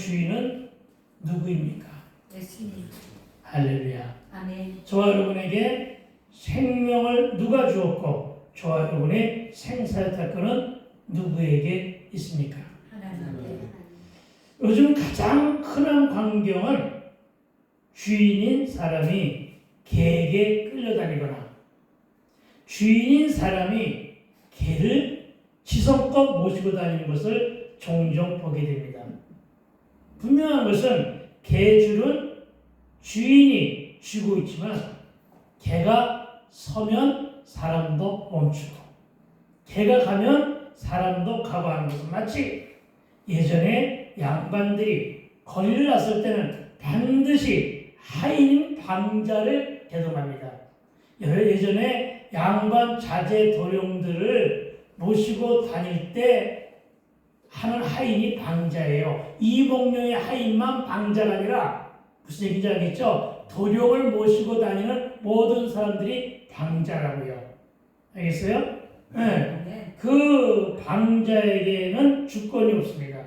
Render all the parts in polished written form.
주인은 누구입니까? 예수님. 할렐루야. 아멘. 저와 여러분에게 생명을 누가 주었고 저와 여러분의 생사의 특권은 누구에게 있습니까? 하나님께. 요즘 가장 흔한 광경은 주인인 사람이 개에게 끌려다니거나 주인인 사람이 개를 지성껏 모시고 다니는 것을 종종 보게 됩니다. 분명한 것은 개줄은 주인이 쥐고 있지만 개가 서면 사람도 멈추고 개가 가면 사람도 가고 하는 것은 마치 예전에 양반들이 거리를 났을 때는 반드시 하인 방자를 대동합니다. 예전에 양반 자제 도령들을 모시고 다닐 때 하는 하인이 방자예요. 이복령의 하인만 방자가 아니라 무슨 얘기인지 알겠죠? 도령을 모시고 다니는 모든 사람들이 방자라고요. 알겠어요? 네. 그 방자에게는 주권이 없습니다.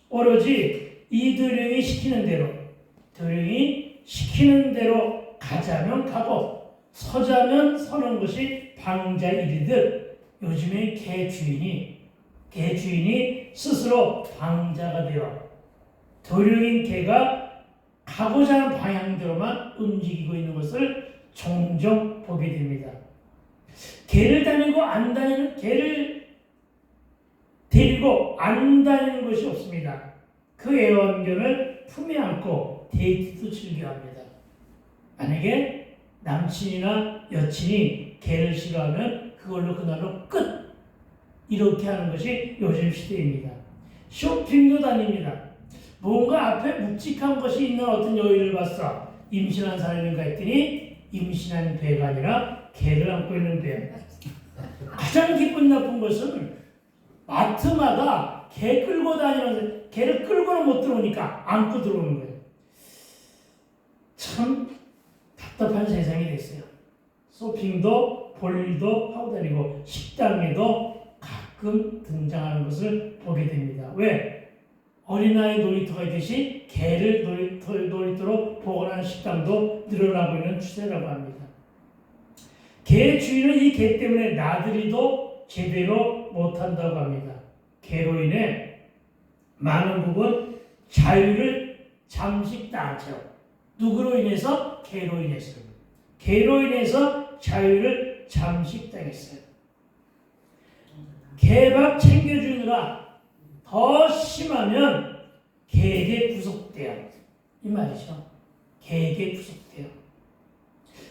오로지 이 도령이 시키는 대로 가자면 가고 서자면 서는 것이 방자 일이듯 요즘에 개 주인이 스스로 방자가 되어 도령인 개가 가고자 하는 방향대로만 움직이고 있는 것을 종종 보게 됩니다. 개를 데리고 안 다니는 것이 없습니다. 그 애완견을 품에 안고 데이트도 즐겨합니다. 만약에 남친이나 여친이 개를 싫어하면 그걸로 그날로 끝! 이렇게 하는 것이 요즘 시대입니다. 쇼핑도 다닙니다. 뭔가 앞에 묵직한 것이 있는 어떤 여인을 봤어. 임신한 사람인가 했더니 임신한 배가 아니라 개를 안고 있는 배. 가장 기분 나쁜 것은 마트마다 개 끌고 다니면서 개를 끌고는 못 들어오니까 안고 들어오는 거예요. 참 답답한 세상이 됐어요. 쇼핑도 볼일도 하고 다니고 식당에도 가끔 등장하는 것을 보게 됩니다. 왜? 어린아이 놀이터가 있듯이 개를 놀이터로 복원하는 식당도 늘어나고 있는 추세라고 합니다. 개 주인은 이 개 때문에 나들이도 제대로 못한다고 합니다. 개로 인해 많은 부분 자유를 잠식 당하죠. 누구로 인해서? 개로 인해서. 개로 인해서 자유를 잠식당했어요. 개밥 챙겨주느라 더 심하면 개에게 구속돼요. 이 말이죠. 개에게 구속돼요.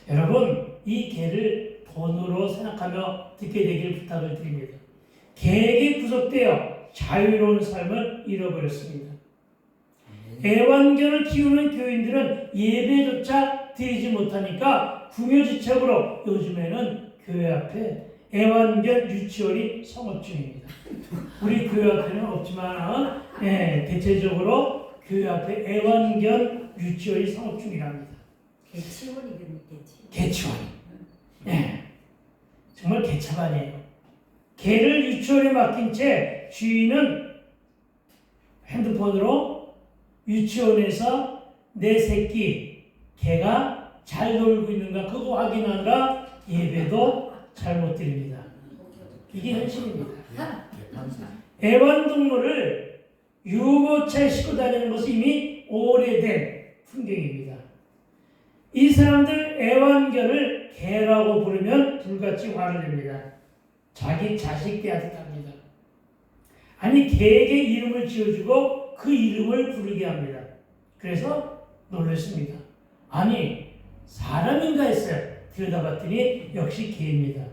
여러분, 이 개를 돈으로 생각하며 듣게 되길 부탁을 드립니다. 개에게 구속되어 자유로운 삶을 잃어버렸습니다. 애완견을 키우는 교인들은 예배조차 드리지 못하니까 궁여지책으로 요즘에는 교회 앞에 애완견 유치원이 성업 중입니다. 우리 교회 앞에는 없지만 대체적으로 교회 앞에 애완견 유치원이 성업 중이랍니다. 개치원. 정말 개차반이에요. 개를 유치원에 맡긴 채 주인은 핸드폰으로 유치원에서 내 새끼 개가 잘 놀고 있는가 그거 확인하느라 예배도 잘 못 드립니다. 이게 현실입니다. 애완동물을 유모차에 싣고 다니는 것은 이미 오래된 풍경입니다. 이 사람들 애완견을 개라고 부르면 불같이 화를 냅니다. 자기 자식 개한테 합니다. 아니 개에게 이름을 지어주고 그 이름을 부르게 합니다. 그래서 놀랐습니다. 아니 사람인가 했어요. 들여다봤더니 역시 개입니다.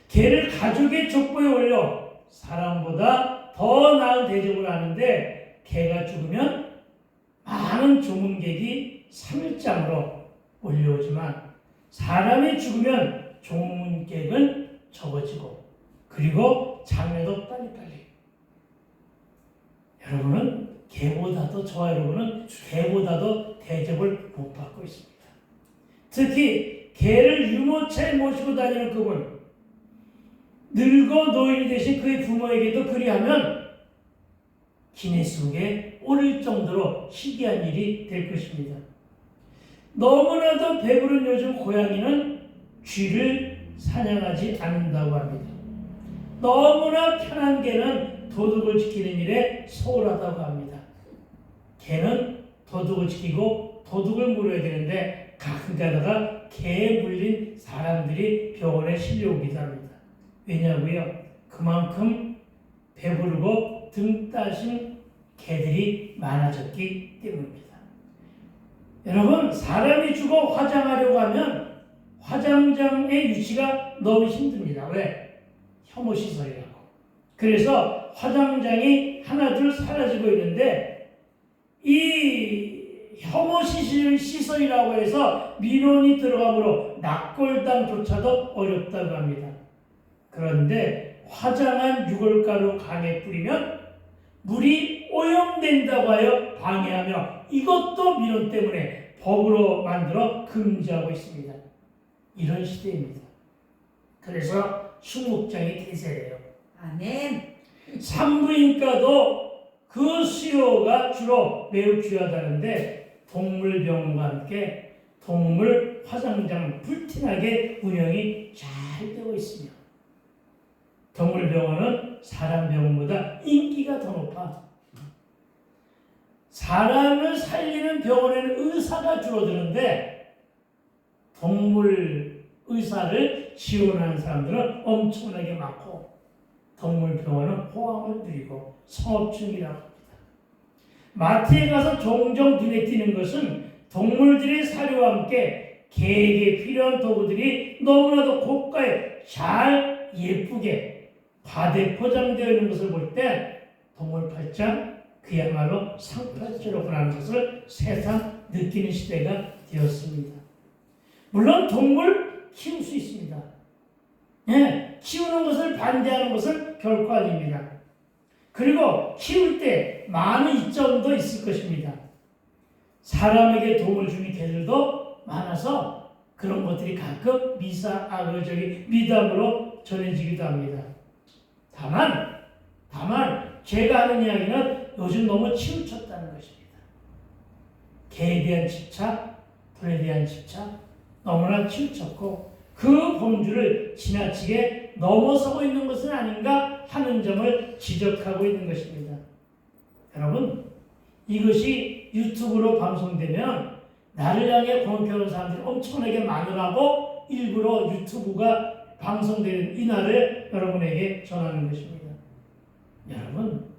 개를 가족의 족보에 올려 사람보다 더 나은 대접을 하는데 개가 죽으면 많은 조문객이 3일장으로 몰려오지만 사람이 죽으면 조문객은 적어지고 그리고 장례도 빨리빨리. 여러분은 개보다도 저와 여러분은 개보다도 대접을 못 받고 있습니다. 특히 개를 유모차에 모시고 다니는 그분 늙어 노인이 되신 그의 부모에게도 그리하면 기네스북에 오를 정도로 희귀한 일이 될 것입니다. 너무나도 배부른 요즘 고양이는 쥐를 사냥하지 않는다고 합니다. 너무나 편한 개는 도둑을 지키는 일에 소홀하다고 합니다. 개는 도둑을 지키고 도둑을 물어야 되는데 가끔 가다가 개에 물린 사람들이 병원에 실려오기도 합니다. 왜냐고요? 그만큼 배부르고 등 따신 개들이 많아졌기 때문입니다. 여러분, 사람이 죽어 화장하려고 하면 화장장의 유치가 너무 힘듭니다. 왜? 혐오시설이라고. 그래서 화장장이 하나둘 사라지고 있는데 이 혐오시설이라고 해서 민원이 들어가므로 낙골당조차도 어렵다고 합니다. 그런데 화장한 유골가루 강에 뿌리면 물이 오염된다고 하여 방해하며 이것도 민원 때문에 법으로 만들어 금지하고 있습니다. 이런 시대입니다. 그래서 숙목장이 대세예요. 아멘. 산부인과도 그 수요가 주로 매우 귀하다는데 동물병원과 함께 동물 화장장 불티나게 운영이 잘 되고 있으며 동물병원은 사람 병원보다 인기가 더 높아. 사람을 살리는 병원에는 의사가 줄어드는데 동물 의사를 지원하는 사람들은 엄청나게 많고 동물병원은 호황을 누리고 성업중이라고 합니다. 마트에 가서 종종 눈에 띄는 것은 동물들의 사료와 함께 개에게 필요한 도구들이 너무나도 고가에 잘 예쁘게 과대 포장되어 있는 것을 볼 때 동물 팔짱 그야말로 상팔자로구나 하는 것을 새삼 느끼는 시대가 되었습니다. 물론 동물 키울 수 있습니다. 키우는 것을 반대하는 것은 결코 아닙니다. 그리고 키울 때 많은 이점도 있을 것입니다. 사람에게 도움을 주는 개들도 많아서 그런 것들이 가끔 미담으로 전해지기도 합니다. 다만 제가 하는 이야기는 요즘 너무 치우쳤다는 것입니다. 개에 대한 집착, 돈에 대한 집착 너무나 치우쳤고 그 범주를 지나치게 넘어서고 있는 것은 아닌가 하는 점을 지적하고 있는 것입니다. 여러분, 이것이 유튜브로 방송되면 나를 향해 공격하는 사람들이 엄청나게 많으라고 일부러 유튜브가 방송되는 이날을 여러분에게 전하는 것입니다. 여러분,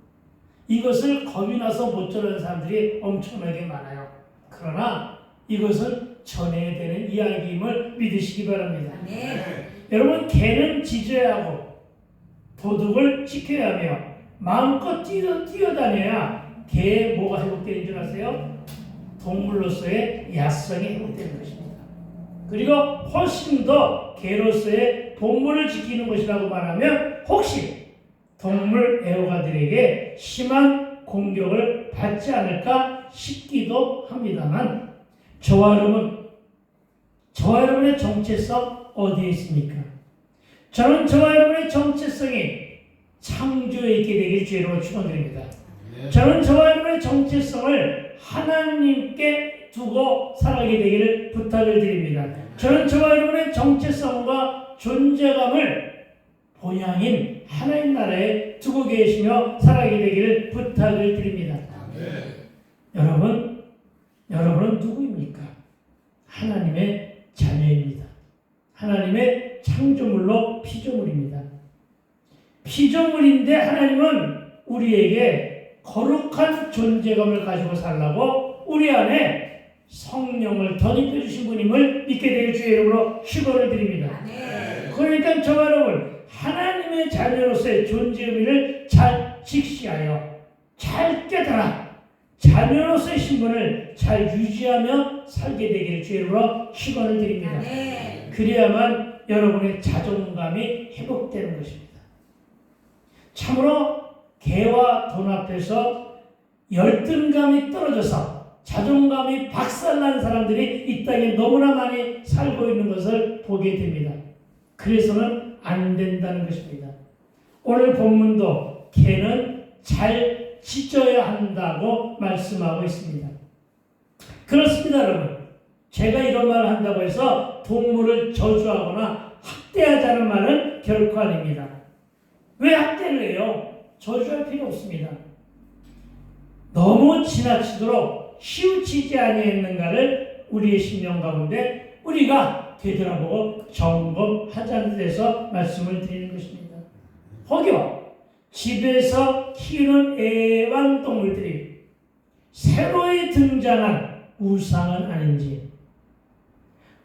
이것을 겁이 나서 못 전하는 사람들이 엄청나게 많아요. 그러나 이것은 전해야 되는 이야기임을 믿으시기 바랍니다. 네. 여러분, 개는 짖어야 하고 도둑을 지켜야 하며 마음껏 뛰어다녀야 개의 뭐가 회복되는 줄 아세요? 동물로서의 야성이 회복되는 것입니다. 그리고 훨씬 더 개로서의 동물을 지키는 것이라고 말하면 혹시 동물 애호가들에게 심한 공격을 받지 않을까 싶기도 합니다만 저와 여러분의 정체성 어디에 있습니까? 저는 저와 여러분의 정체성이 창조에 있게 되길 주의로 축원드립니다. 저는 저와 여러분의 정체성을 하나님께 두고 살아가게 되기를 부탁을 드립니다. 저는 저와 여러분의 정체성과 존재감을 본향인 하나님 나라에 두고 계시며 살아가게 되기를 부탁을 드립니다. 여러분은 누구입니까? 하나님의 자녀입니다. 하나님의 창조물로 피조물입니다. 피조물인데 하나님은 우리에게 거룩한 존재감을 가지고 살라고 우리 안에 성령을 덧입혀 주신 분임을 믿게 될 주의 이름으로 축원을 드립니다. 그러니까 저와 여러분 하나님의 자녀로서의 존재 의미를 잘 직시하여 잘 깨달아 자녀로서의 신분을 잘 유지하며 살게 되기를 주의 이름으로 축원을 드립니다. 그래야만 여러분의 자존감이 회복되는 것입니다. 참으로 개와 돈 앞에서 열등감이 떨어져서 자존감이 박살난 사람들이 이 땅에 너무나 많이 살고 있는 것을 보게 됩니다. 그래서는 안 된다는 것입니다. 오늘 본문도 개는 잘 지져야 한다고 말씀하고 있습니다. 그렇습니다, 여러분. 제가 이런 말을 한다고 해서 동물을 저주하거나 학대하자는 말은 결코 아닙니다. 왜 학대를 해요? 저주할 필요 없습니다. 너무 지나치도록 치우치지 아니했는가를 우리의 심령 가운데 우리가 되돌아보고 점검하자는 데서 말씀을 드리는 것입니다. 혹여 집에서 키우는 애완동물들이 새로이 등장한 우상은 아닌지,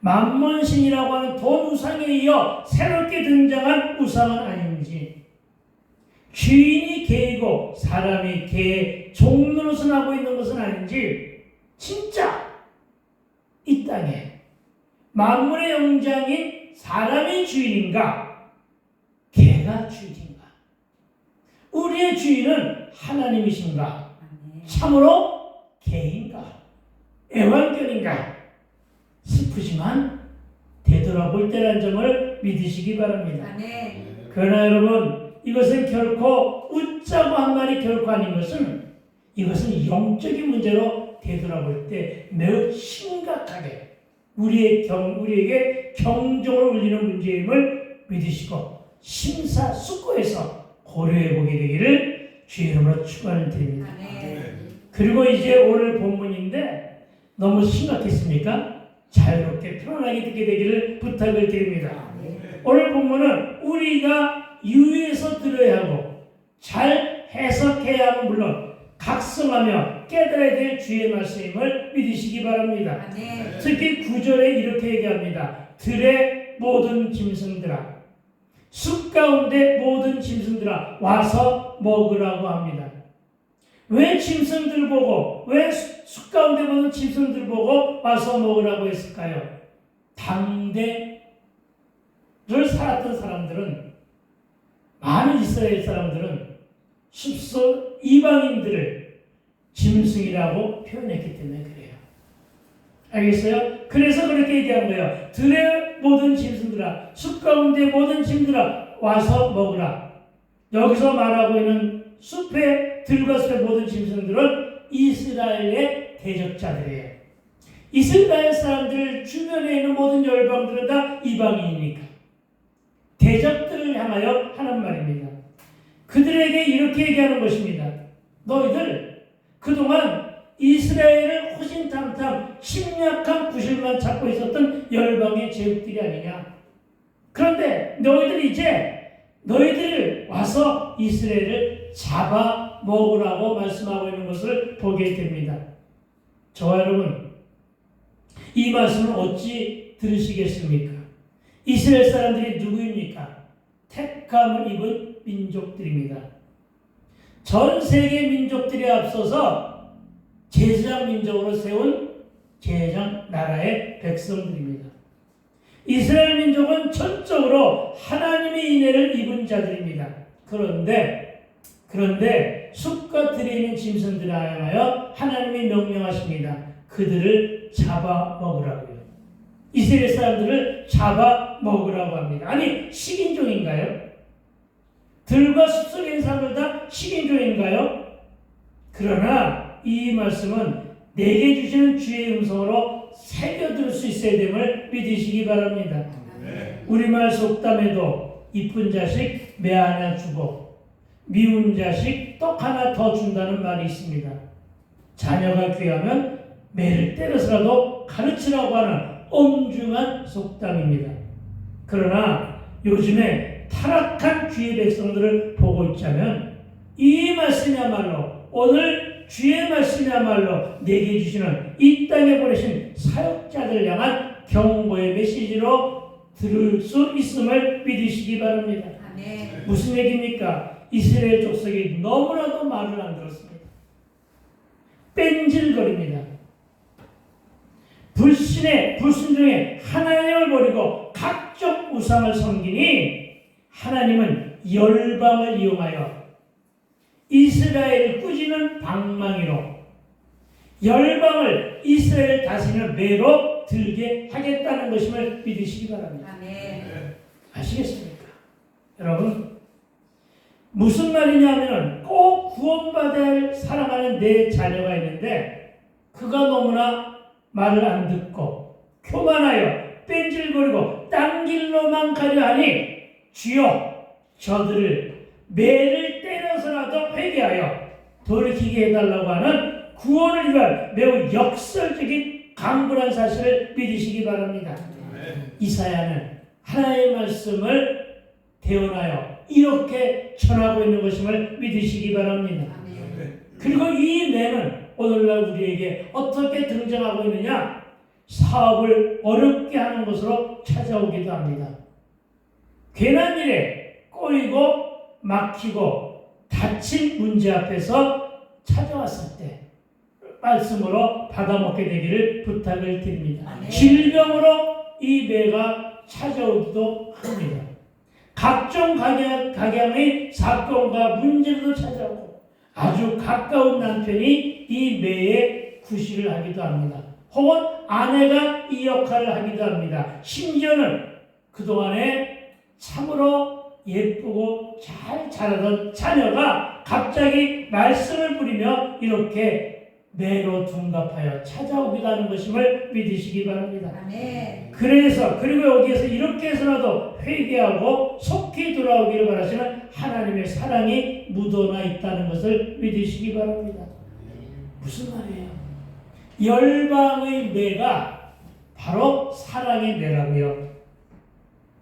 만몬신이라고 하는 돈 우상에 이어 새롭게 등장한 우상은 아닌지, 주인이 개이고 사람이 개의 종노릇을 하고 있는 것은 아닌지, 진짜 이 땅에 만물의 영장인 사람이 주인인가, 개가 주인인가? 우리의 주인은 하나님이신가? 참으로 개인가? 애완견인가? 슬프지만 되돌아볼 때라는 점을 믿으시기 바랍니다. 그러나 여러분, 이것은 결코 웃자고 한 말이 결코 아닌 것은, 이것은 영적인 문제로 되돌아볼 때 매우 심각하게 우리에게 경종을 울리는 문제임을 믿으시고 심사숙고해서 고려해 보게 되기를 주의 이름으로 축원을 드립니다. 그리고 이제 오늘 본문인데 너무 심각했습니까? 자유롭게 편안하게 듣게 되기를 부탁을 드립니다. 오늘 본문은 우리가 유의해서 들어야 하고 잘 해석해야 하는, 물론 각성하며 깨달아야 될 주의 말씀임을 믿으시기 바랍니다. 특히 9절에 이렇게 얘기합니다. 들의 모든 짐승들아, 숲 가운데 모든 짐승들아 와서 먹으라고 합니다. 왜 짐승들 보고, 왜 숲 가운데 모든 짐승들 보고 와서 먹으라고 했을까요? 당대를 살았던 사람들은, 많은 이스라엘 사람들은 숲속 이방인들을 짐승이라고 표현했기 때문에 그래요. 알겠어요? 그래서 그렇게 얘기한 거예요. 들의 모든 짐승들아, 숲 가운데 모든 짐들아 와서 먹으라. 여기서 말하고 있는 숲의 들과 숲의 모든 짐승들은 이스라엘의 대적자들이에요. 이스라엘 사람들 주변에 있는 모든 열방들은 다 이방인이니까 대적들을 향하여 하는 말입니다. 그들에게 이렇게 얘기하는 것입니다. 너희들 그동안 이스라엘을 호신탐탐 침략한 구실만 찾고 있었던 열방의 제국들이 아니냐. 그런데 너희들을 와서 이스라엘을 잡아 먹으라고 말씀하고 있는 것을 보게 됩니다. 저와 여러분, 이 말씀을 어찌 들으시겠습니까? 이스라엘 사람들이 누구입니까? 택함을 입은 민족들입니다. 전 세계 민족들에 앞서서 제사장 민족으로 세운 제사장 나라의 백성들입니다. 이스라엘 민족은 전적으로 하나님의 인애를 입은 자들입니다. 그런데 숲과 들에 있는 짐승들에 하여 하나님이 명령하십니다. 그들을 잡아 먹으라고요. 이스라엘 사람들을 잡아 먹으라고 합니다. 아니, 식인종인가요? 들과 숲 속에 있는 사람들 다 식인종인가요? 그러나 이 말씀은 내게 주시는 주의 음성으로 새겨들 수 있어야 됨을 믿으시기 바랍니다. 우리말 속담에도 이쁜 자식 매 하나 주고 미운 자식 떡 하나 더 준다는 말이 있습니다. 자녀가 귀하면 매를 때려서라도 가르치라고 하는 엄중한 속담입니다. 그러나 요즘에 타락한 주의 백성들을 보고 있자면 이 말씀이야말로, 오늘 주의 말씀이야말로 내게 주시는 이 땅에 보내신 사역자들 향한 경고의 메시지로 들을 수 있음을 믿으시기 바랍니다. 무슨 얘기입니까? 이스라엘 족속이 너무나도 말을 안 들었습니다. 뺀질거립니다. 불순종에 하나님을 버리고 각종 우상을 섬기니 하나님은 열방을 이용하여 이스라엘을 꾸짖는 방망이로 열방을 이스라엘 다스리는 매로 들게 하겠다는 것임을 믿으시기 바랍니다. 아시겠습니까? 여러분, 무슨 말이냐면은 꼭 구원받을 사랑하는 내 자녀가 있는데 그가 너무나 말을 안 듣고 교만하여 뺀질거리고 딴 길로만 가려 하니 주여 저들을 매를 때려서라도 회개하여 돌이키게 해달라고 하는 구원을 위한 매우 역설적인 강건한 사실을 믿으시기 바랍니다. 이사야는 하나님의 말씀을 대언하여 이렇게 전하고 있는 것임을 믿으시기 바랍니다. 그리고 이 매는 오늘날 우리에게 어떻게 등장하고 있느냐? 사업을 어렵게 하는 것으로 찾아오기도 합니다. 괜한 일에 꼬이고 막히고 다친 문제 앞에서 찾아왔을 때 말씀으로 받아먹게 되기를 부탁을 드립니다. 질병으로 이 매가 찾아오기도 합니다. 각종 각양의 사건과 문제도 찾아오고 아주 가까운 남편이 이 매에 구실을 하기도 합니다. 혹은 아내가 이 역할을 하기도 합니다. 심지어는 그동안에 참으로 예쁘고 잘 자라던 자녀가 갑자기 말씀을 부리며 이렇게 매로 둔갑하여 찾아오기도 하는 것임을 믿으시기 바랍니다. 그래서 그리고 여기에서 이렇게 해서라도 회개하고 속히 돌아오기를 바라시는 하나님의 사랑이 묻어나 있다는 것을 믿으시기 바랍니다. 무슨 말이에요? 열방의 매가 바로 사랑의 매라고요.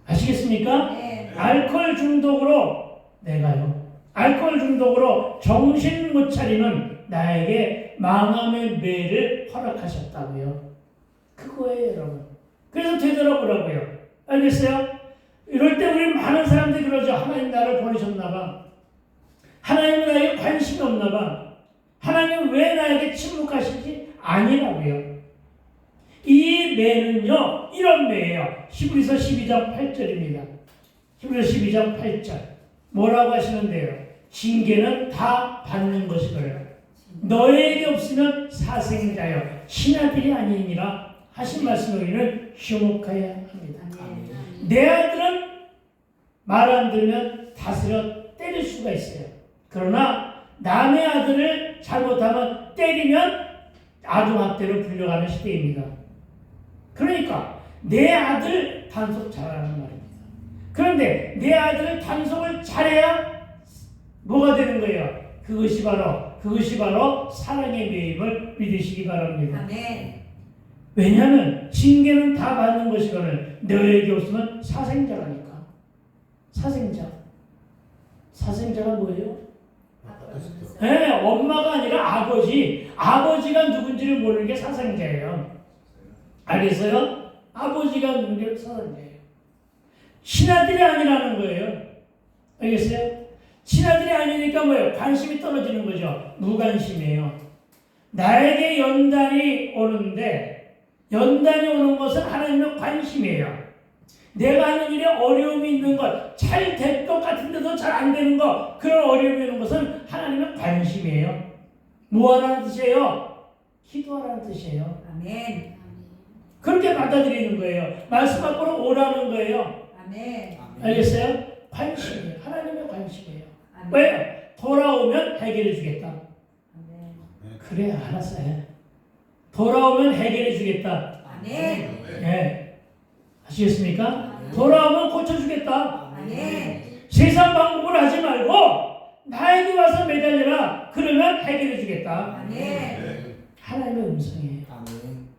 아시겠습니까? 알코올 중독으로 알코올 중독으로 정신 못 차리는 나에게 망함의 매를 허락하셨다고요. 그거예요, 여러분. 그래서 되돌아보라고요. 알겠어요? 이럴 때 우리 많은 사람들이 그러죠. 하나님 나를 버리셨나봐. 하나님은 나에게 관심이 없나봐. 하나님 왜 나에게 침묵하시지? 아니라고요. 이 매는요, 이런 매예요. 히브리서 12장 8절입니다. 히브리서 12장 8절. 뭐라고 하시는데요? 징계는 다 받는 것이거든요. 너에게 없으면 사생자여 신하들이 아니니라 하신 말씀을 우리는 주목해야 합니다. 내 아들은 말 안 들으면 다스려 때릴 수가 있어요. 그러나 남의 아들을 잘못하면 때리면 아동학대로 불려가는 시대입니다. 그러니까 내 아들 단속 잘하는 말입니다. 그런데 내 아들을 단속을 잘해야 뭐가 되는 거예요? 그것이 바로 사랑의 매임을 믿으시기 바랍니다. 왜냐하면 징계는 다 받는 것이거늘 너에게 없으면 사생자라니까. 사생자가 뭐예요? 네, 엄마가 아니라 아버지. 아버지가 누군지를 모르는 게 사생자예요. 알겠어요? 아버지가 누군지 사생자예요. 친아들이 아니라는 거예요. 알겠어요? 친아들이 아니니까 뭐예요? 관심이 떨어지는 거죠. 무관심이에요. 나에게 연단이 오는데 연단이 오는 것은 하나님의 관심이에요. 내가 하는 일에 어려움이 있는 것, 잘 될 것 같은데도 잘 안 되는 것, 그런 어려움이 있는 것은 하나님의 관심이에요. 뭐하라는 뜻이에요? 기도하라는 뜻이에요. 아멘. 그렇게 받아들이는 거예요. 말씀 밖으로 오라는 거예요. 아멘. 알겠어요? 관심이에요. 하나님의 관심이에요. 왜? 돌아오면 해결해 주겠다. 그래, 알았어요. 돌아오면 해결해 주겠다. 아멘. 예. 아시겠습니까? 돌아오면 고쳐주겠다. 아멘. 세상 방법을 하지 말고 나에게 와서 매달려라. 그러면 해결해 주겠다. 아멘. 하나님의 음성이에요.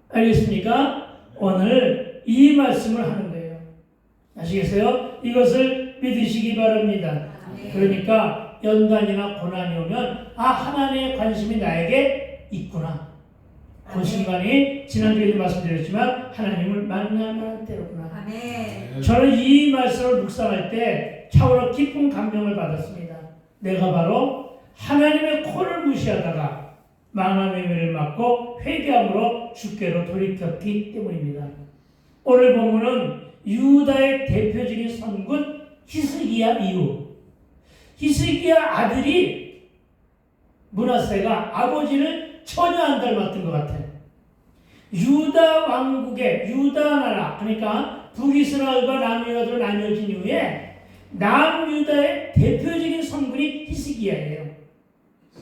알겠습니까? 오늘 이 말씀을 하는 거예요. 아시겠어요? 이것을 믿으시기 바랍니다. 그러니까 연단이나 고난이 오면 하나님의 관심이 나에게 있구나. 그 순간이 지난주에도 말씀드렸지만 하나님을 만나는 때로구나. 아멘. 저는 이 말씀을 묵상할 때 차오로 깊은 감명을 받았습니다. 내가 바로 하나님의 코를 무시하다가 망함의 매를 맞고 회개함으로 주께로 돌이켰기 때문입니다. 오늘 본문은 유다의 대표적인 선군 히스기야 이후 히스기야 아들이 므낫세가 아버지를 전혀 안 닮았던 것 같아요. 유다 왕국의 유다 나라, 그러니까 북이스라엘과 남유다로 나뉘어진 이후에 남유다의 대표적인 성군이 히스기야예요.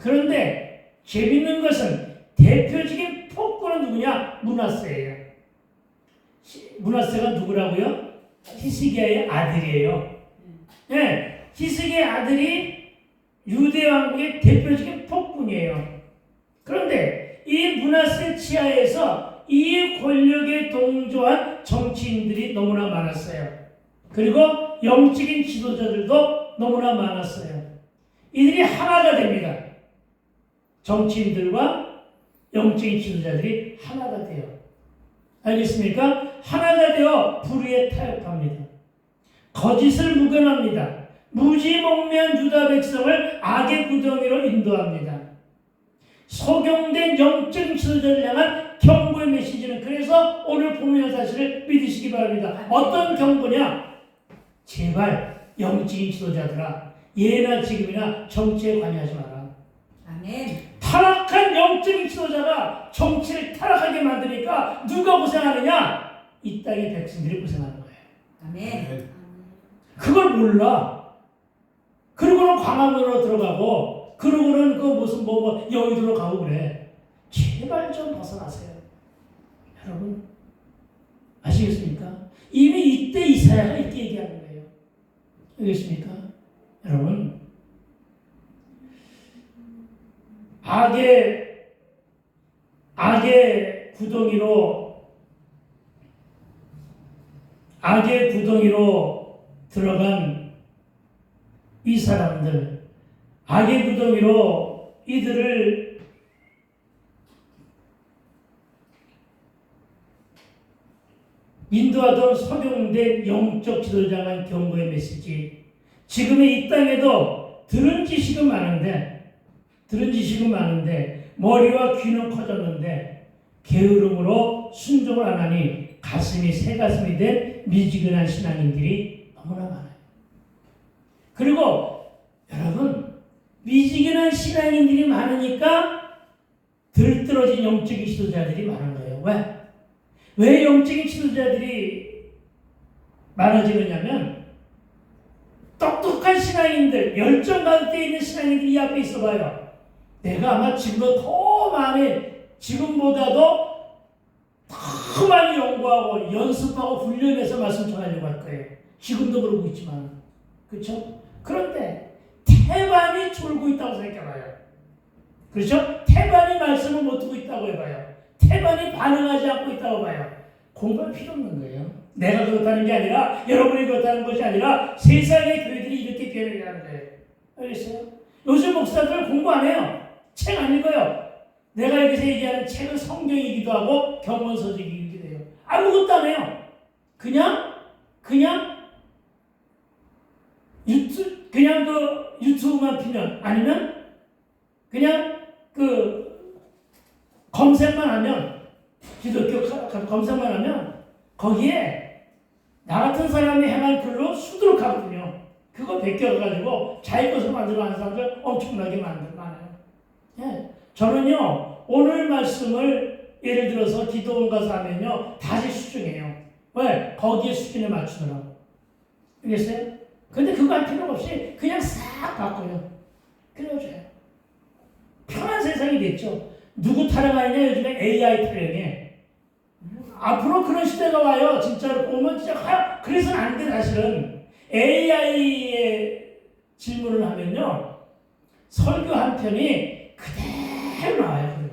그런데 재밌는 것은 대표적인 폭군은 누구냐? 므낫세예요. 므낫세가 누구라고요? 히스기야의 아들이에요. 네, 히스기야의 아들이 유대 왕국의 대표적인 폭군이에요. 그런데 이 므낫세 치하에서 이 권력에 동조한 정치인들이 너무나 많았어요. 그리고 영적인 지도자들도 너무나 많았어요. 이들이 하나가 됩니다. 정치인들과 영적인 지도자들이 하나가 돼요. 알겠습니까? 하나가 되어 불의에 타협합니다. 거짓을 묵인합니다. 무지몽매한 유다 백성을 악의 구덩이로 인도합니다. 속용된 영적인 지도자를 향한 경고의 메시지는 그래서 오늘 본문의 사실을 믿으시기 바랍니다. 어떤 경고냐? 제발 영적인 지도자들아, 예나 지금이나 정치에 관여하지 마라. 아멘. 타락한 영적인 지도자가 정치를 타락하게 만드니까 누가 고생하느냐? 이 땅의 백성들이 고생하는 거예요. 아멘. 그걸 몰라. 그러고는 광화문으로 들어가고, 그러고는 그 무슨 여의도로 가고 그래. 제발 좀 벗어나세요. 여러분, 아시겠습니까? 이미 이때 이사야가 이렇게 얘기하는 거예요. 알겠습니까? 여러분, 악의 구덩이로 들어간 이 사람들, 악의 구덩이로 이들을 인도하던 속용된 영적 지도자만 경고의 메시지. 지금의 이 땅에도 들은 지식은 많은데 머리와 귀는 커졌는데 게으름으로 순종을 안 하니 새 가슴이 된 미지근한 신앙인들이 너무나 많아요. 그리고 여러분, 미지근한 신앙인들이 많으니까 들떨어진 영적인 지도자들이 많은 거예요. 왜 영적인 지도자들이 많아지느냐면 똑똑한 신앙인들, 열정 가운데 있는 신앙인들이 이 앞에 있어봐요. 내가 아마 지금보다도 더 많이 연구하고 연습하고 훈련해서 말씀 전하려고 할 거예요. 지금도 그러고 있지만. 그렇죠? 그런데 태반이 졸고 있다고 생각해봐요. 그렇죠? 태반이 말씀을 못 듣고 있다고 해봐요. 태반이 반응하지 않고 있다고 봐요. 공부할 필요 없는 거예요. 내가 그렇다는 게 아니라, 여러분이 그렇다는 것이 아니라 세상의 교회들이 이렇게 변해가는 거예요. 알겠어요? 요즘 목사들 공부 안 해요. 책 안 읽어요. 내가 여기서 얘기하는 책은 성경이기도 하고 경건서적이기도 해요. 아무것도 안 해요. 그냥 유튜브만 피면, 아니면 그냥 검색만 하면, 기독교 검색만 하면 거기에 나 같은 사람이 행한 글로 수두룩하거든요. 그거 베껴가지고 자기 것을 만들어 하는 사람들 엄청나게 많아요. 예. 저는요, 오늘 말씀을 예를 들어서 기도원 가서 하면요, 다시 수정해요. 왜? 거기에 수준에 맞추느라고. 알겠어요? 근데 그거 할 필요 없이 그냥 싹 바꿔요. 그래줘요. 편한 세상이 됐죠. 누구 타령하느냐? 요즘에 AI 타령해. 앞으로 그런 시대가 와요. 진짜로 보면 진짜 그래서는 안 돼. 사실은 AI에 질문을 하면요, 설교 한 편이 그대로 나와요.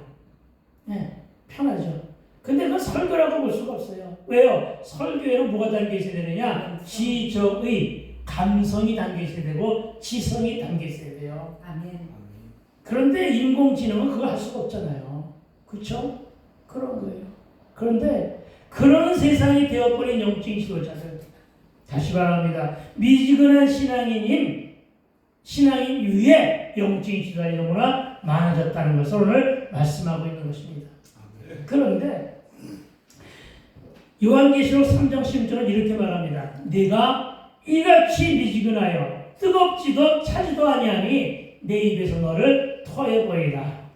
네, 편하죠. 근데 그건 설교라고 볼 수가 없어요. 왜요? 설교에는 뭐가 담겨 있어야 되느냐? 지적의 감성이 담겨 있어야 되고 지성이 담겨 있어야 돼요. 아멘. 그런데 인공지능은 그거 할 수가 없잖아요. 그렇죠? 그런 거예요. 그런데 그런 세상이 되어버린 영적인 지도자들, 다시 말합니다. 미지근한 신앙인 위에 영적인 지도자들이 너무나 많아졌다는 것을 오늘 말씀하고 있는 것입니다. 그런데 요한계시록 3장 16절은 이렇게 말합니다. 네가 이같이 미지근하여 뜨겁지도 차지도 아니하니 내 입에서 너를 토해버리라.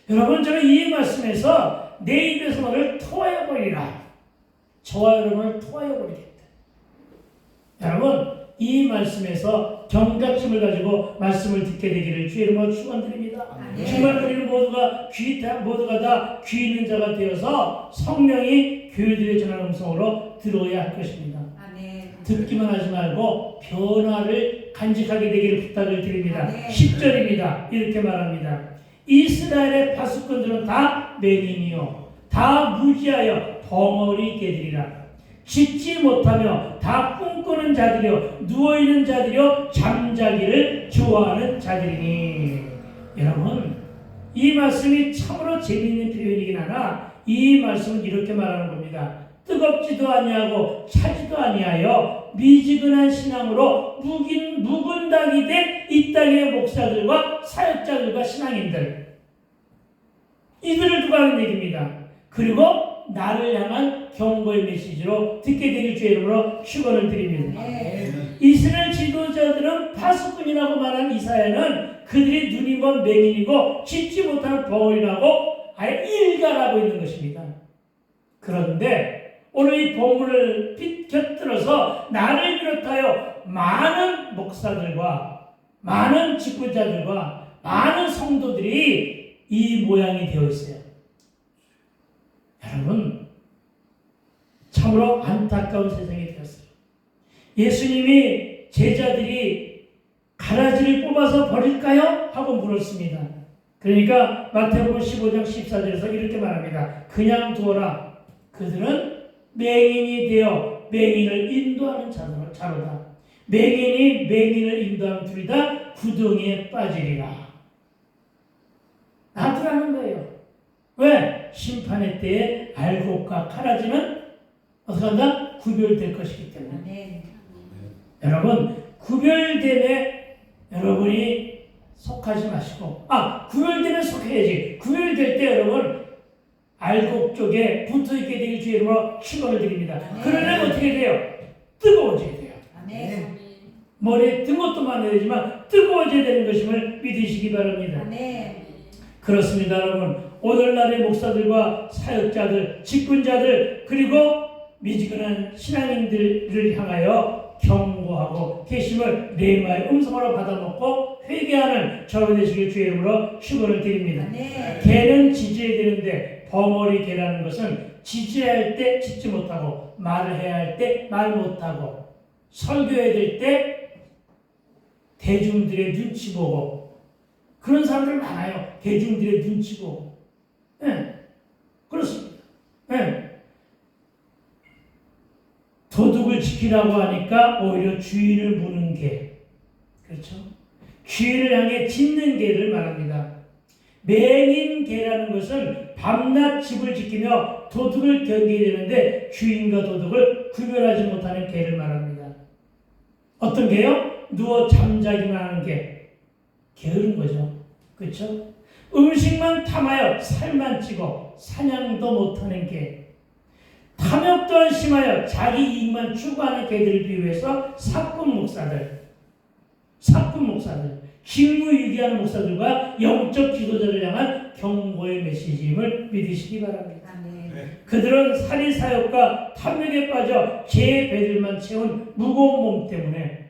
여러분, 저는 이 말씀에서 내 입에서 너를 토해버리라, 저와 여러분을 토해버리겠다. 여러분, 이 말씀에서 경각심을 가지고 말씀을 듣게 되기를 주의 이름으로 축원드립니다. 아멘. 정말 우리는 모두가 다 귀 있는 자가 되어서 성령이 교회들의 전하는 음성으로 들어야 할 것입니다. 아멘. 듣기만 하지 말고 변화를 간직하게 되기를 부탁을 드립니다. 네. 10절입니다. 이렇게 말합니다. 이스라엘의 파수꾼들은 다 맹인이요 다 무지하여 벙어리 개들이라. 짖지 못하며 다 꿈꾸는 자들이요 누워있는 자들이요 잠자기를 좋아하는 자들이니. 여러분, 이 말씀이 참으로 재미있는 표현이긴 하나 이 말씀은 이렇게 말하는 겁니다. 뜨겁지도 아니하고 차지도 아니하여 미지근한 신앙으로 묵은 닭이 된 이 땅의 목사들과 사역자들과 신앙인들, 이들을 두고 하는 얘기입니다. 그리고 나를 향한 경고의 메시지로 듣게 되길 주의 이름으로 축원을 드립니다. 이스라엘 지도자들은 파수꾼이라고 말한 이사야는 그들이 눈이 먼 맹인이고 짖지 못하는 벙어리라고 아예 일갈하고 있는 것입니다. 그런데 오늘 이 본문을 곁들여서 나를 비롯하여 많은 목사들과 많은 직분자들과 많은 성도들이 이 모양이 되어 있어요. 여러분, 참으로 안타까운 세상이 되었어요. 예수님이 제자들이 가라지를 뽑아서 버릴까요? 하고 물었습니다. 그러니까 마태복음 15장 14절에서 이렇게 말합니다. 그냥 두어라. 그들은 맹인이 되어 맹인을 인도하는 자로다. 맹인이 맹인을 인도하는 둘이 다 구덩이에 빠지리라. 놔두라는 거예요. 왜? 심판의 때에 알곡과 가라지는 어떻게 한다? 구별될 것이기 때문에. 아멘. 여러분, 구별됨에 여러분이 속하지 마시고, 구별되면 속해야지. 구별될 때 여러분 알곡 쪽에 붙어있게 되길 주의 이름으로 축원을 드립니다. 그러려면 어떻게 돼요? 뜨거워져야 돼요. 아멘. 머리에 든 것도 많아야 되지만 뜨거워져야 되는 것임을 믿으시기 바랍니다. 아멘. 그렇습니다, 여러분. 오늘날의 목사들과 사역자들, 직분자들, 그리고 미지근한 신앙인들을 향하여 경고하고 계심을 레마의 음성으로 받아먹고 회개하는 저로 되시길 주의 이름으로 축원을 드립니다. 아멘. 개는 짖어야 되는데 벙어리 개라는 것은 짖어야 할 때 짖지 못하고 말을 해야 할 때 말 못하고 설교해야 될 때 대중들의 눈치 보고 그런 사람들 많아요. 대중들의 눈치 보고. 그렇습니다. 도둑을 지키라고 하니까 오히려 주인을 무는 개. 그렇죠? 주인을 향해 짖는 개를 말합니다. 맹인 개라는 것은 밤낮 집을 지키며 도둑을 견디게 되는데 주인과 도둑을 구별하지 못하는 개를 말합니다. 어떤 개요? 누워 잠자기만 하는 개. 게으른 거죠. 그렇죠? 음식만 탐하여 살만 찌고 사냥도 못하는 개. 탐욕 또한 심하여 자기 이익만 추구하는 개들을 비유해서 사꾼 목사들, 직무유기하는 목사들과 영적 지도자를 향한 경고의 메시지임을 믿으시기 바랍니다. 아멘. 그들은 살인사욕과 탐욕에 빠져 제 배들만 채운 무거운 몸 때문에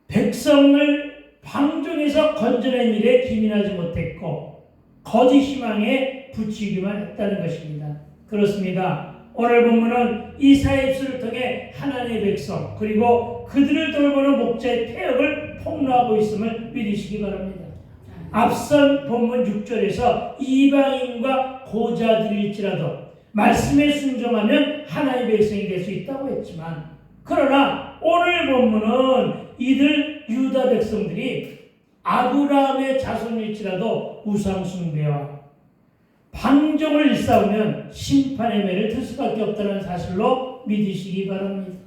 백성을 방종에서 건져낸 일에 기민하지 못했고 거짓 희망에 붙이기만 했다는 것입니다. 그렇습니다. 오늘 본문은 이사야의 입술을 통해 하나님의 백성 그리고 그들을 돌보는 목자의 폐역을 폭로하고 있음을 믿으시기 바랍니다. 앞선 본문 6절에서 이방인과 고자들일지라도 말씀에 순종하면 하나님의 백성이 될 수 있다고 했지만 그러나 오늘 본문은 이들 유다 백성들이 아브라함의 자손일지라도 우상숭배와 방종을 일삼으면 심판의 매를 들 수밖에 없다는 사실로 믿으시기 바랍니다.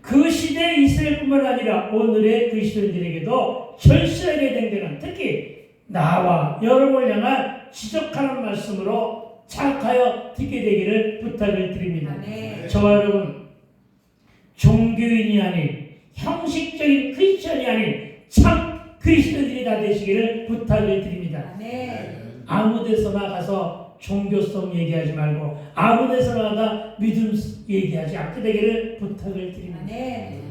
그 시대 이스라엘뿐만 아니라 오늘의 그리스도인들에게도 절실하게 된다는 특히 나와 여러분을 향한 지적하는 말씀으로 착하여 듣게 되기를 부탁을 드립니다. 아멘. 저와 여러분 종교인이 아닌 형식적인 크리스천이 아닌 참 그리스도인들이 다 되시기를 부탁을 드립니다. 아멘. 아무 데서나 가서 종교성 얘기하지 말고 아무 데서나 가 믿음 얘기하지 않게 되기를 부탁을 드립니다. 아멘.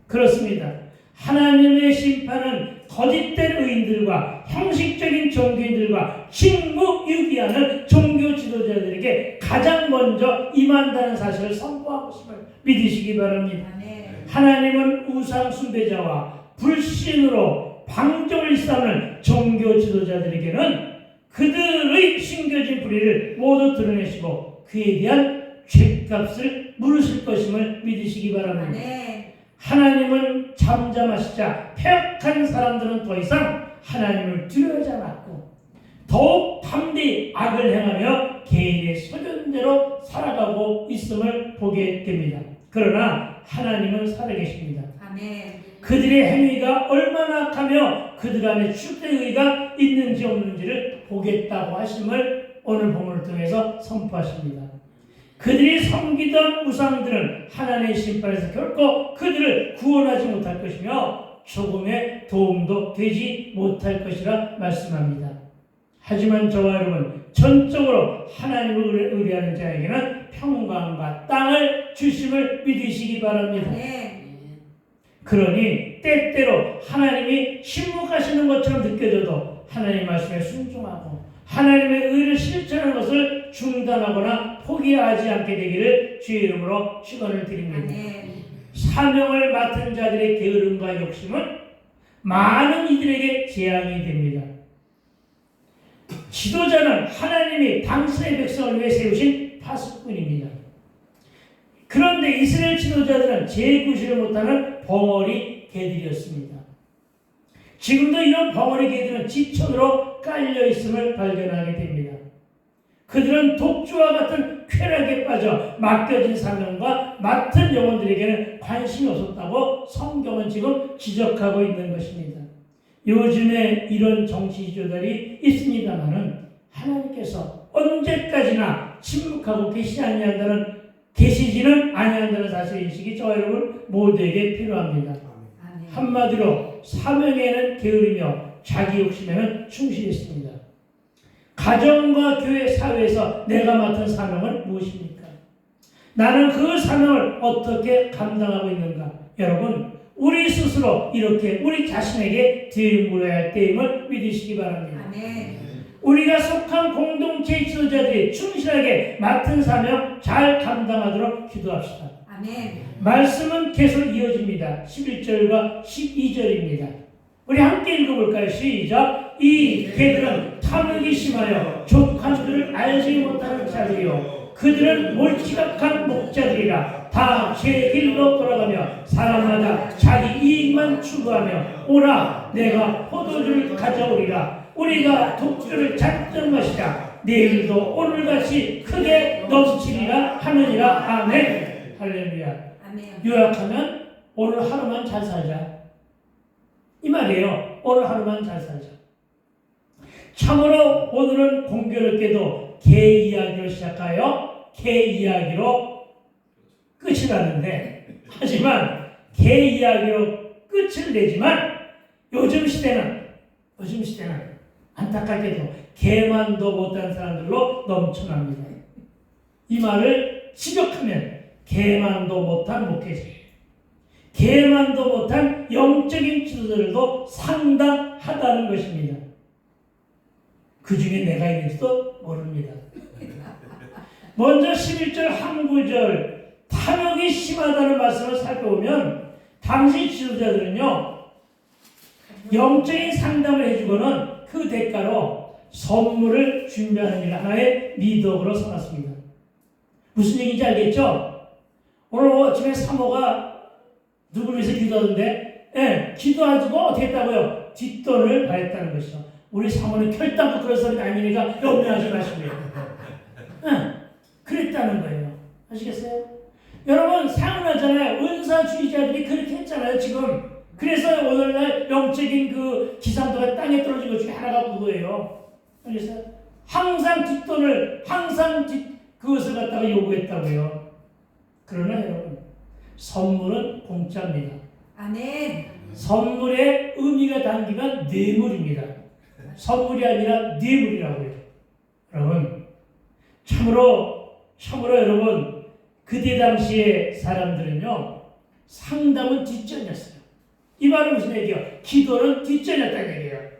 그렇습니다. 하나님의 심판은 거짓된 의인들과 형식적인 종교인들과 직무유기하는 종교 지도자들에게 가장 먼저 임한다는 사실을 선포하고 싶을 믿으시기 바랍니다. 아멘. 하나님은 우상 숭배자와 불신으로 방종을 일삼는 종교 지도자들에게는 그들의 숨겨진 불의를 모두 드러내시고 그에 대한 죄값을 물으실 것임을 믿으시기 바랍니다. 아멘. 하나님은 잠잠하시자 패역한 사람들은 더 이상 하나님을 두려워하지 않았고 더욱 담대히 악을 행하며 개인의 소견대로 살아가고 있음을 보게 됩니다. 그러나 하나님은 살아계십니다. 아멘. 그들의 행위가 얼마나 악하며 그들 안에 출된 의가 있는지 없는지를 보겠다고 하심을 오늘 본문을 통해서 선포하십니다. 그들이 섬기던 우상들은 하나님의 심판에서 결코 그들을 구원하지 못할 것이며 조금의 도움도 되지 못할 것이라 말씀합니다. 하지만 저와 여러분, 전적으로 하나님을 의뢰하는 자에게는 평강과 땅을 주심을 믿으시기 바랍니다. 아멘. 그러니 때때로 하나님이 침묵하시는 것처럼 느껴져도 하나님 말씀에 순종하고 하나님의 의를 실천하는 것을 중단하거나 포기하지 않게 되기를 주의 이름으로 축원을 드립니다. 아멘. 사명을 맡은 자들의 게으름과 욕심은 많은 이들에게 재앙이 됩니다. 지도자는 하나님이 당신의 백성을 위해 세우신 파수꾼입니다. 그런데 이스라엘 지도자들은 재구실을 못하는 벙어리 개들이었습니다. 지금도 이런 벙어리 개들은 지천으로 깔려 있음을 발견하게 됩니다. 그들은 독주와 같은 쾌락에 빠져 맡겨진 사명과 맡은 영혼들에게는 관심이 없었다고 성경은 지금 지적하고 있는 것입니다. 요즘에 이런 정치 지도자들이 있습니다마는 하나님께서 언제까지나 침묵하고 계시지는 아니한다는 사실 인식이 저 여러분 모두에게 필요합니다. 아멘. 한마디로 사명에는 게으르며 자기 욕심에는 충실했습니다. 가정과 교회 사회에서 내가 맡은 사명은 무엇입니까? 나는 그 사명을 어떻게 감당하고 있는가? 여러분, 우리 스스로 이렇게 우리 자신에게 되물어야 할 때임을 믿으시기 바랍니다. 아멘. 우리가 속한 공동체 지도자들이 충실하게 맡은 사명 잘 감당하도록 기도합시다. 아멘. 말씀은 계속 이어집니다. 11절과 12절입니다. 우리 함께 읽어볼까요? 시작. 이 개들은 탐욕이 심하여 족한 줄을 알지 못하는 자들이요 그들은 몰지각한 목자들이라 다 제 길로 돌아가며 사람마다 자기 이익만 추구하며 오라 내가 포도주를 가져오리라 우리가 독주를 잔뜩 마시자 내일도 오늘같이 크게 넘치리라 하느니라. 아멘. 할렐루야. 아멘. 요약하면 오늘 하루만 잘 살자 이 말이에요. 오늘 하루만 잘 살자. 참으로 오늘은 공교롭게도 개 이야기로 시작하여 개 이야기로 끝이 나는데 하지만 개 이야기로 끝을 내지만 요즘 시대는 안타깝게도 개만도 못한 사람들로 넘쳐납니다. 이 말을 지적하면 개만도 못한 목회자, 개만도 못한 영적인 지도자들도 상당하다는 것입니다. 그 중에 내가 있는지도 모릅니다. 먼저 11절 한 구절 탐욕이 심하다는 말씀을 살펴보면 당시 지도자들은요 영적인 상담을 해주고는 그 대가로 선물을 준비하는 일 하나의 미덕으로 삼았습니다. 무슨 얘기인지 알겠죠? 오늘 아침에 사모가 누구를 위해서 기도하던데 기도하고 어떻게 했다고요? 뒷돈을 받았다는 것이죠. 우리 사모는 결단코 그런 소리 아니니까 염려하지 마시고요. 그랬다는 거예요. 아시겠어요? 여러분 생각나잖아요. 은사주의자들이 그렇게 했잖아요. 지금. 그래서 오늘날 영적인 그 기상도가 땅에 떨어진 것 중에 하나가 그거예요. 알겠어요? 항상 뒷돈을 그것을 갖다가 요구했다고요. 그러나 여러분 선물은 공짜입니다. 아멘. 선물의 의미가 담기면 뇌물입니다. 선물이 아니라 뇌물이라고요. 여러분 참으로 여러분 그때 당시의 사람들은요 상담은 뒷전이었어요. 이 말은 무슨 얘기예요? 기도는 뒷전이었다는 얘기예요.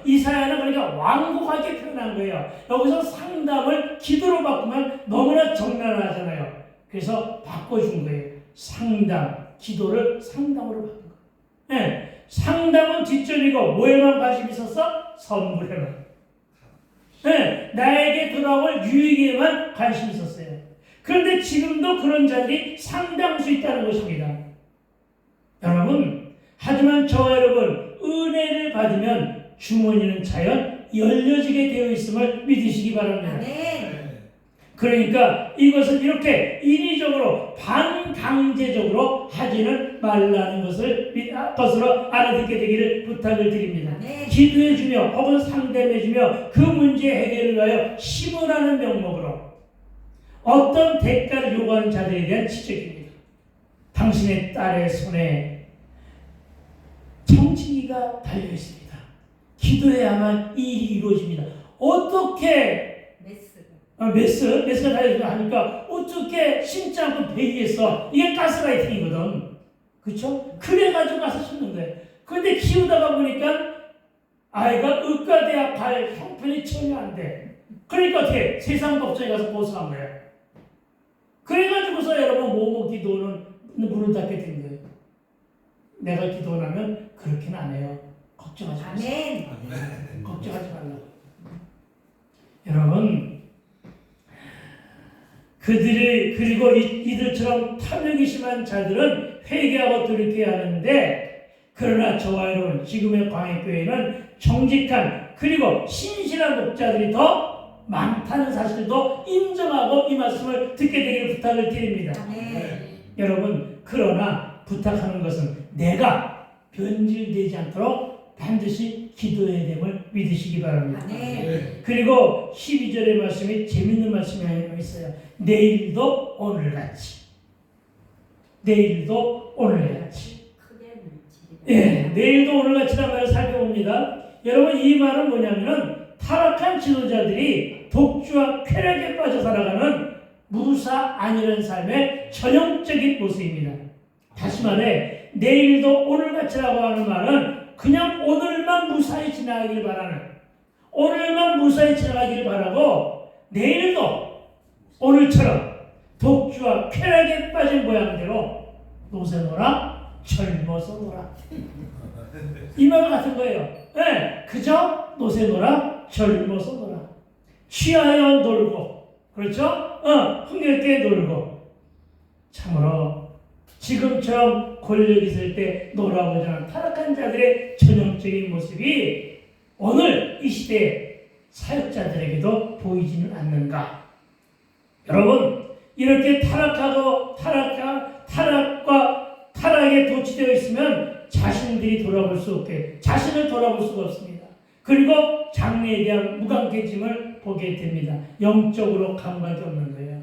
이사야는 그러니까 완곡하게 표현한 거예요. 여기서 상담을 기도로 바꾸면 너무나 적나라하잖아요. 그래서 바꿔준 거예요. 상담, 기도를 상담으로 바꾼 거예요. 네. 상담은 뒷전이고 뭐에만 관심이 있었어? 선물에만. 네. 나에게 돌아올 유익에만 관심이 있었어요. 그런데 지금도 그런 자들이 상당수 있다는 것입니다. 여러분, 하지만 저와 여러분, 은혜를 받으면 주머니는 자연 열려지게 되어 있음을 믿으시기 바랍니다. 아멘. 그러니까 이것을 이렇게 인위적으로 반강제적으로 하지는 말라는 것으로 알아듣게 되기를 부탁을 드립니다. 아멘. 기도해주며 혹은 상담해주며 그 문제 해결을 위하여 심으라는 명목으로 어떤 대가를 요구하는 자들에 대한 지적입니다. 당신의 딸의 손에 청진기가 달려있습니다. 기도해야만 이 일이 이루어집니다. 어떻게 메스가 달려있다 하니까 어떻게 심지 않고 배기했어. 이게 가스라이팅이거든. 그렇죠? 그래가지고 가서 심는 거예요. 그런데 키우다가 보니까 아이가 의과대학 갈 형편이 전혀 안 돼. 그러니까 어떻게 세상 법정에 가서 고소한 거예요. 그래가지고서 여러분 모모 기도는 문을 닫게 된 거예요. 내가 기도하면 그렇게는 안 해요. 걱정하지 마세요. 아멘. 걱정하지 말라고. 여러분, 그리고 이들처럼 탐욕이 심한 자들은 회개하고 돌이켜야 하는데, 그러나 저와 여러분, 지금의 광해교회는 정직한 그리고 신실한 목자들이 더 많다는 사실도 인정하고 이 말씀을 듣게 되기를 부탁을 드립니다. 아멘. 여러분, 그러나 부탁하는 것은 내가 변질되지 않도록 반드시 기도해야 됨을 믿으시기 바랍니다. 아멘. 그리고 12절의 말씀이 재밌는 말씀이 있어요. 내일도 오늘같이. 내일도 오늘같이. 예, 내일도 오늘같이라는 말을 살펴봅니다. 여러분, 이 말은 뭐냐면은 타락한 지도자들이 독주와 쾌락에 빠져 살아가는 무사 안일한 삶의 전형적인 모습입니다. 다시 말해, 내일도 오늘같이라고 하는 말은 그냥 오늘만 무사히 지나가길 바라는, 오늘만 무사히 지나가길 바라고 내일도 오늘처럼 독주와 쾌락에 빠진 모양대로 노세노라 젊어서 놀아. 이 말 같은 거예요. 네, 그저 노세노라 젊어서 놀아. 취하여 놀고, 그렇죠? 흥겹게 놀고. 참으로 지금처럼 권력 있을 때 놀아보지 않은 타락한 자들의 전형적인 모습이 오늘 이 시대의 사역자들에게도 보이지는 않는가? 여러분, 이렇게 타락하고 타락과 타락에 도취되어 있으면 자신을 돌아볼 수가 없습니다. 그리고 장래에 대한 무관심을 보게 됩니다. 영적으로 감각이 없는 거예요.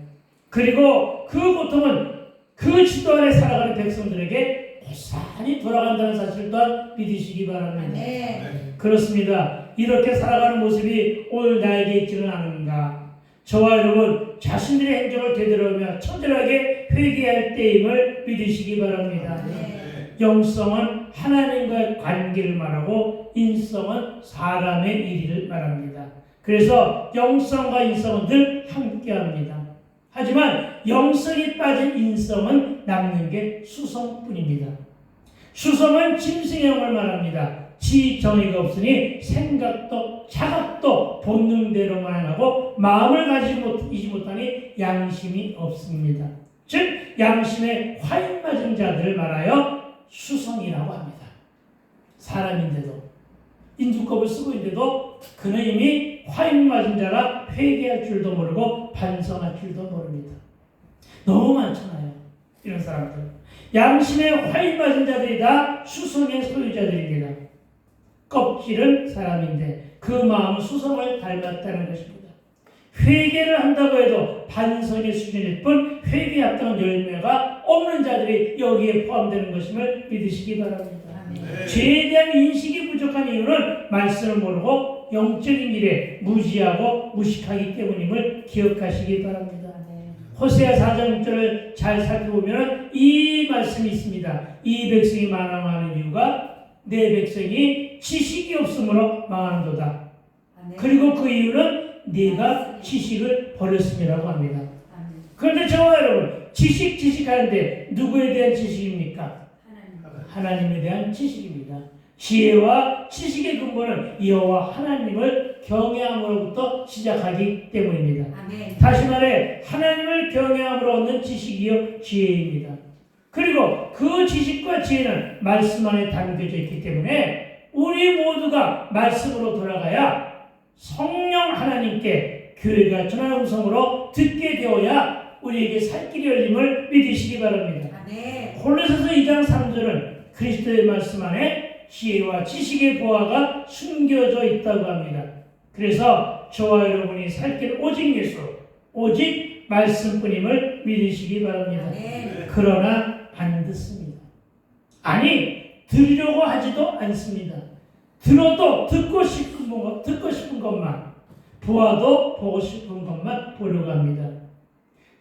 그리고 그 고통은 그 지도 아래 살아가는 백성들에게 고스란히 돌아간다는 사실 또한 믿으시기 바랍니다. 네. 그렇습니다. 이렇게 살아가는 모습이 오늘 나에게 있지는 않은가? 저와 여러분 자신들의 행적을 되돌아오며 처절하게 회개할 때임을 믿으시기 바랍니다. 네. 영성은 하나님과의 관계를 말하고 인성은 사람의 일을 말합니다. 그래서 영성과 인성은 늘 함께합니다. 하지만 영성이 빠진 인성은 남는 게 수성뿐입니다. 수성은 짐승의 영을 말합니다. 지 정의가 없으니 생각도 자각도 본능대로만 하고 마음을 가지지 못하니 양심이 없습니다. 즉 양심에 화인 맞은 자들을 말하여 수성이라고 합니다. 사람인데도 인두껍을 쓰고 있는데도 그는 이미 화인 맞은 자라 회개할 줄도 모르고 반성할 줄도 모릅니다. 너무 많잖아요. 이런 사람들. 양심에 화인 맞은 자들이 다 수성의 소유자들입니다. 껍질은 사람인데 그 마음은 수성을 닮았다는 것입니다. 회개를 한다고 해도 반성의 수준일 뿐 회개에 합당한 열매가 없는 자들이 여기에 포함되는 것임을 믿으시기 바랍니다. 네. 죄에 대한 인식이 부족한 이유는 말씀을 모르고 영적인 일에 무지하고 무식하기 때문임을 기억하시기 바랍니다. 호세아 4장 6절을 잘 살펴보면 이 말씀이 있습니다. 이 백성이 망하는 이유가 내 백성이 지식이 없으므로 망하는도다. 그리고 그 이유는 네가 지식을 버렸음이라고 합니다. 그런데 저와 여러분, 지식하는데 누구에 대한 지식입니까? 하나님에 대한 지식입니다. 지혜와 지식의 근본은 여호와 하나님을 경외함으로부터 시작하기 때문입니다. 아멘. 다시 말해 하나님을 경외함으로 얻는 지식이요 지혜입니다. 그리고 그 지식과 지혜는 말씀 안에 담겨져 있기 때문에 우리 모두가 말씀으로 돌아가야 성령 하나님께 교회가 전하는 음성으로 듣게 되어야 우리에게 살 길이 열림을 믿으시기 바랍니다. 아멘. 골로새서 2장 3절은 그리스도의 말씀 안에 지혜와 지식의 보화가 숨겨져 있다고 합니다. 그래서 저와 여러분이 살 길은 오직 예수, 오직 말씀뿐임을 믿으시기 바랍니다. 아멘. 그러나 안 듣습니다. 아니, 들으려고 하지도 않습니다. 들어도 듣고 싶은 것만, 보아도 보고 싶은 것만 보려고 합니다.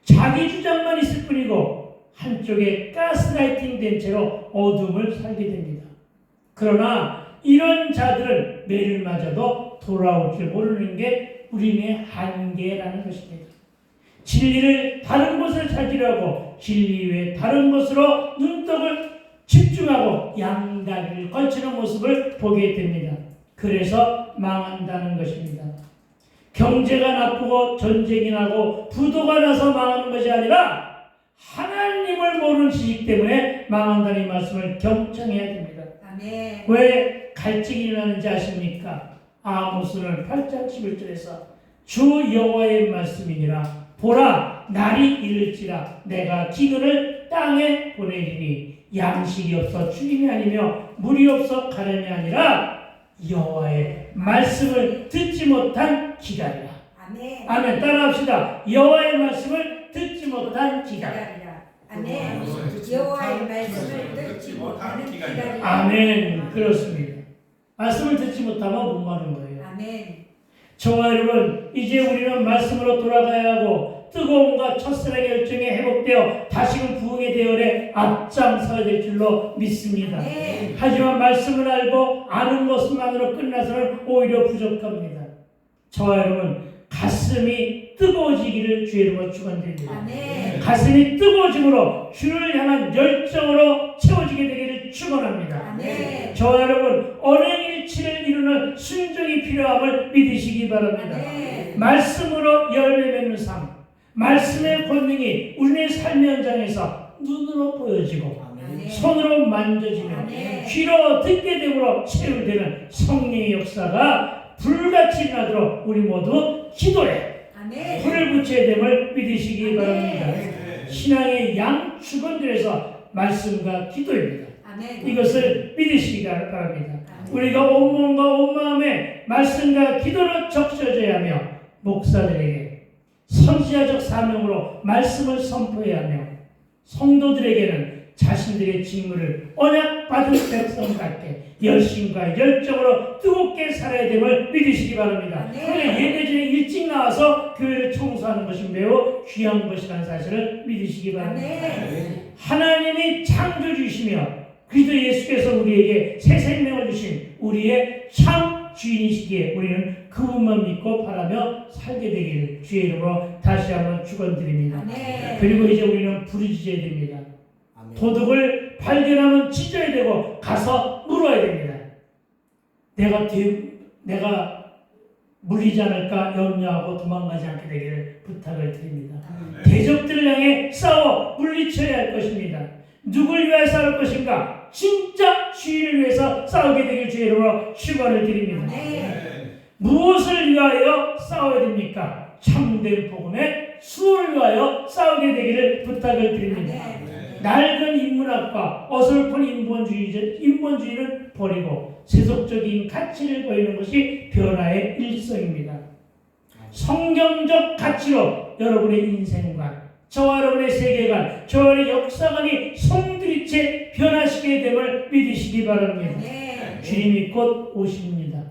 자기 주장만 있을 뿐이고 한쪽에 가스라이팅 된 채로 어둠을 살게 됩니다. 그러나 이런 자들은 매를 맞아도 돌아올 줄 모르는 게 우리의 한계라는 것입니다. 진리를 다른 곳을 찾으려고 진리 외에 다른 곳으로 눈독을 집중하고 양다리를 걸치는 모습을 보게 됩니다. 그래서 망한다는 것입니다. 경제가 나쁘고 전쟁이 나고 부도가 나서 망하는 것이 아니라 하나님을 모르는 지식 때문에 망한다는 이 말씀을 경청해야 됩니다. 아멘. 왜 갈증이 일어나는지 아십니까? 아모스는 8장 11절에서 주 여호와의 말씀이니라 보라 날이 이를지라 내가 기근을 땅에 보내리니 양식이 없어 죽임이 아니며 물이 없어 가련이 아니라 여호와의 말씀을 듣지 못한 기다리라. 아멘. 아멘. 따라합시다. 여호와의 말씀을 듣지 못한 기다리라. 기다리라. 아멘. 여호와의 말씀을 듣지 못하는 기다리라. 아멘. 그렇습니다. 말씀을 듣지 못하면 못 마는 거예요. 아멘. 저와 여러분, 이제 우리는 말씀으로 돌아가야 하고 뜨거움과 첫사랑의 열정에 회복되어 다시금 부흥의 대열에 앞장서야 될 줄로 믿습니다. 네. 하지만 말씀을 알고 아는 것만으로 끝나서는 오히려 부족합니다. 저와 여러분, 가슴이 뜨거워지기를 주의 이름으로 축원드립니다. 아멘. 가슴이 뜨거워짐으로 주를 향한 열정으로 채워지게 되기를 축원합니다. 아멘. 저와 여러분, 언행일치를 이루는 순종이 필요함을 믿으시기 바랍니다. 아멘. 말씀으로 열매 맺는 삶, 말씀의 권능이 우리의 삶의 현장에서 눈으로 보여지고 아멘. 손으로 만져지며 아멘. 귀로 듣게 되므로 체육되는 성령의 역사가 불같이 일어나도록 우리 모두 기도에 아멘. 불을 붙여야 됨을 믿으시기 아멘. 바랍니다. 신앙의 양축은 그래서 말씀과 기도입니다. 아멘. 이것을 믿으시기 바랍니다. 아멘. 우리가 온몸과 온마음에 말씀과 기도로 적셔져야 하며 목사들에게 선지자적 사명으로 말씀을 선포해야 하며 성도들에게는 자신들의 직무를 언약받은 백성답게 열심과 열정으로 뜨겁게 살아야 됨을 믿으시기 바랍니다. 네. 그런데 예배 전에 일찍 나와서 교회를 청소하는 것이 매우 귀한 것이라는 사실을 믿으시기 바랍니다. 아멘. 하나님이 창조주이시며 그리스도 예수께서 우리에게 새 생명을 주신 우리의 참 주인이시기에 우리는 그분만 믿고 바라며 살게 되기를 주의 이름으로 다시 한번 축원드립니다. 아멘. 그리고 이제 우리는 부르짖어야 됩니다. 도둑을 발견하면 찢어야 되고 가서 물어야 됩니다. 내가 물리지 않을까 염려하고 도망가지 않게 되기를 부탁을 드립니다. 대적들을 향해 싸워 물리쳐야 할 것입니다. 누굴 위하여 싸울 것인가? 진짜 주인을 위해서 싸우게 되길 주의 이름으로 축원을 드립니다. 무엇을 위하여 싸워야 됩니까? 참된 복음의 수를 위하여 싸우게 되기를 부탁을 드립니다. 낡은 인문학과 어설픈 인본주의는 버리고 세속적인 가치를 보이는 것이 변화의 일성입니다. 성경적 가치로 여러분의 인생관, 저와 여러분의 세계관, 저와 여러분의 역사관이 송두리째 변화시키게 됨을 믿으시기 바랍니다. 주님이 곧 오십니다.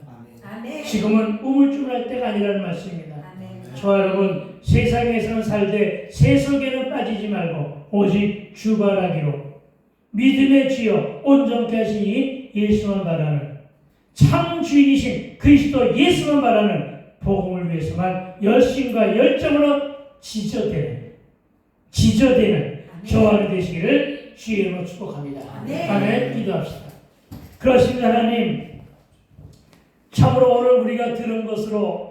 아멘. 지금은 우물쭈물할 때가 아니라는 말씀입니다. 아멘. 저와 여러분, 세상에서는 살되 세속에는 빠지지 말고 오직 주바라기로 믿음의 주여 온전케 하신 이 예수만 바라는 참 주인이신 그리스도 예수만 바라는 복음을 위해서만 열심과 열정으로 지저대는 저와 여러분 되시기를 주의 이름으로 축복합니다. 아멘. 기도합시다. 그렇습니다. 하나님, 참으로 오늘 우리가 들은 것으로